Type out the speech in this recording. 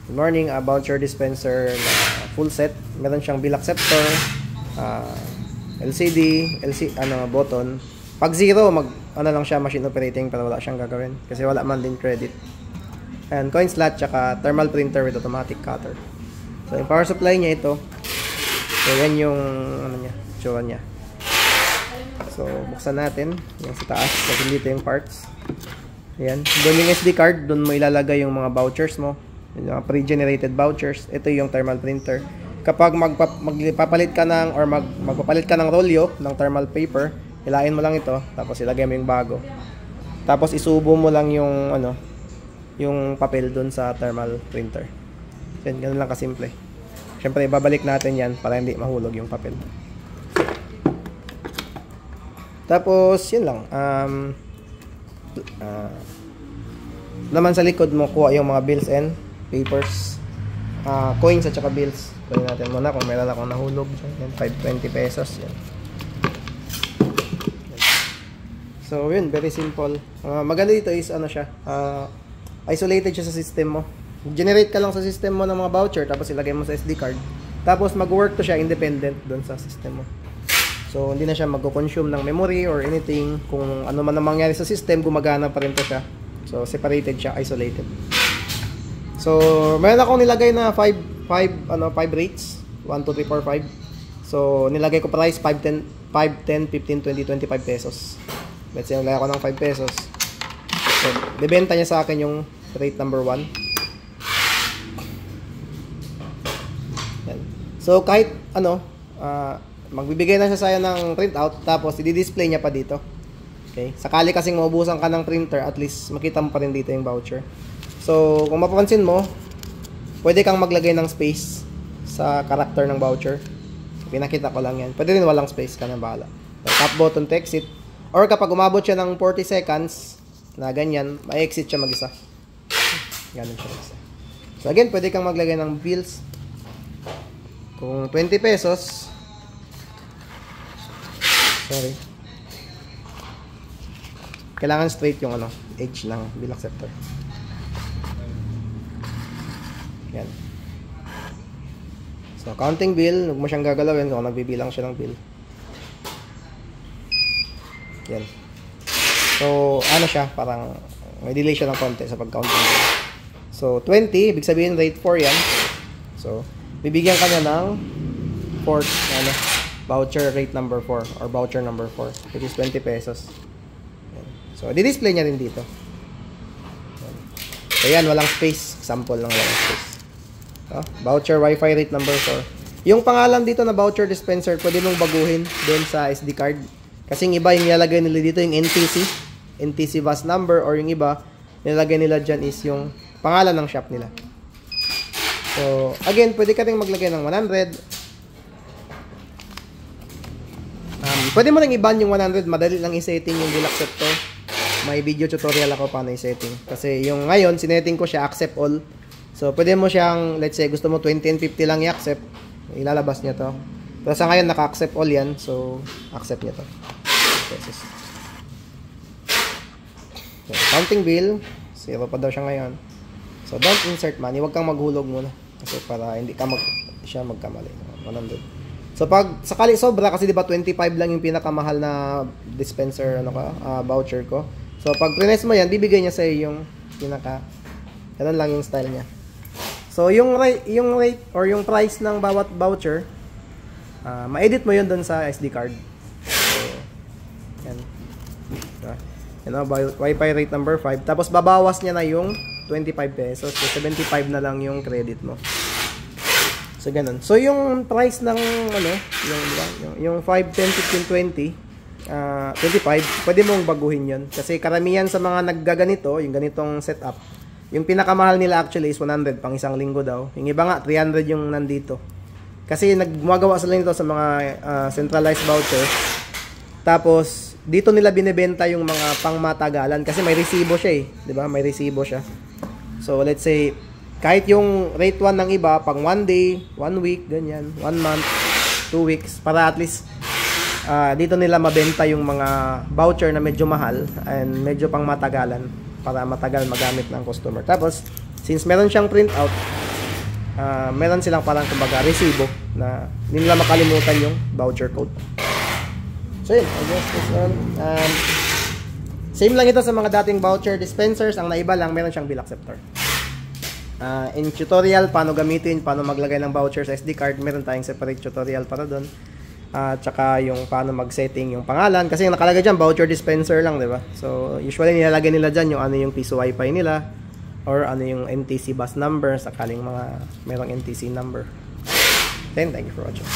Good morning, voucher dispenser na full set. Meron siyang bill acceptor, LCD, button. Pag 0, lang siya, machine operating, pero wala siyang gagawin kasi wala man din credit. And coin slot, tsaka thermal printer with automatic cutter. So yung power supply niya ito. So yan yung tsura niya. So buksan natin yung sa taas kasi dito yung parts. Ayan. Doon yung SD card, doon mo ilalagay yung mga vouchers mo. Yung mga pre-generated vouchers. Ito yung thermal printer. Kapag magpapalit ka ng or magpapalit ka ng rolyo ng thermal paper, hilain mo lang ito, tapos ilagay mo yung bago. Tapos isubo mo lang yung yung papel doon sa thermal printer. Yan, ganun lang kasimple. Siyempre, babalik natin yan para hindi mahulog yung papel. Tapos, yun lang. Naman sa likod mo, kuha yung mga bills and papers. Coins at saka bills. Kunin natin muna kung meron akong nahulog. Yan, 520 pesos. Yan. So, yun. Very simple. Maganda dito is, siya. Isolated siya sa system mo. Generate ka lang sa system mo ng mga voucher, tapos ilagay mo sa SD card. Tapos, mag-work to siya independent doon sa system mo. So, hindi na siya mag-consume ng memory or anything. Kung ano man ang mangyari sa system, gumagana pa rin to siya. So, separated siya, isolated. So, meron akong nilagay na 5 rates. 1, 2, 3, 4, 5. So, nilagay ko price 5, 10, 15, 20, 25 pesos. Let's say, nilagay ko ng 5 pesos. So, bibenta niya sa akin yung rate number 1. Yan. So, kahit magbibigay na siya sa'yo ng printout, tapos i-display niya pa dito. Okay? Sakali kasing maubusan ka ng printer, at least makita mo pa rin dito yung voucher. So, kung mapapansin mo, pwede kang maglagay ng space sa character ng voucher. Pinakita ko lang yan. Pwede rin walang space, ka na bahala. So, top button to exit. Or kapag umabot siya ng 40 seconds, na ganyan, ma-exit siya mag-isa. Ganun siya mag-isa. So, again, pwede kang maglagay ng bills. Kung 20 pesos, sorry. Kailangan straight yung edge ng bill acceptor. Yan. So, counting bill, huwag mo siyang gagalawin kung nagbibilang siya ng bill. Yan. So, siya, parang may delay siya ng konti sa pag-counting bill. So, 20, ibig sabihin rate 4 yan. So, bibigyan ka niya ng fourth, voucher rate number 4 or voucher number 4, which is 20 pesos. Yan. So, di-display niya rin dito. Yan. So, yan, walang space. Sample lang, walang space. Voucher Wi-Fi rate number 4. Yung pangalan dito na voucher dispenser, pwede mong baguhin doon sa SD card. Kasi yung iba, yung nilalagay nila dito, yung NTC VAS number, or yung iba, nilalagay nila dyan is yung pangalan ng shop nila. So, again, pwede ka rin maglagay ng 100. Pwede mo rin i-ban yung 100, madali lang i-setting yung bill acceptor. May video tutorial ako paano i-setting. Kasi yung ngayon, sinetting ko siya accept all. So, pwede mo siyang, let's say, gusto mo 20 and 50 lang i-accept. Ilalabas niya to. Pero sa ngayon, naka-accept all yan. So, accept niya to. Pesos. So, counting bill. 0 pa daw siya ngayon. So, don't insert money. Huwag kang maghulog muna. Kasi para hindi siya magkamali. 100. So, pag sakali sobra, kasi diba 25 lang yung pinakamahal na dispenser, voucher ko. So, pag prines mo yan, bibigay niya sa'yo yung ganun lang yung style niya. So, yung rate or yung price ng bawat voucher, ma-edit mo yun dun sa SD card. So, yan. Wi-Fi rate number 5. Tapos, babawas niya na yung 25 pesos. So, 75 na lang yung credit mo. So, ganun. So, yung price ng, yung 5, 10, 15, 20, 25, pwede mong baguhin yun. Kasi karamihan sa mga naggaganito, yung ganitong setup, yung pinakamahal nila actually is 100 pang isang linggo daw. Yung iba nga, 300 yung nandito. Kasi nagmagawa sila nito sa mga centralized voucher. Tapos, dito nila binebenta yung mga pangmatagalan. Kasi may resibo siya eh. Diba? May resibo siya. So, let's say, kahit yung rate 1 ng iba, pang 1 day, 1 week, ganyan, 1 month, 2 weeks, para at least dito nila mabenta yung mga voucher na medyo mahal and medyo pang matagalan para matagal magamit ng customer. Tapos, since meron siyang printout, meron silang parang kumbaga resibo na hindi nila makalimutan yung voucher code. So yun, I guess this one. Same lang ito sa mga dating voucher dispensers. Ang naiba lang, meron siyang bill acceptor. In tutorial, paano gamitin, paano maglagay ng voucher sa SD card, meron tayong separate tutorial para doon. Tsaka yung paano mag-setting yung pangalan. Kasi yung nakalagay dyan, voucher dispenser lang, di ba? So, usually nilalagay nila dyan yung ano yung piso wifi nila or ano yung NTC bus number sakaling mga merong NTC number. Then, thank you for watching.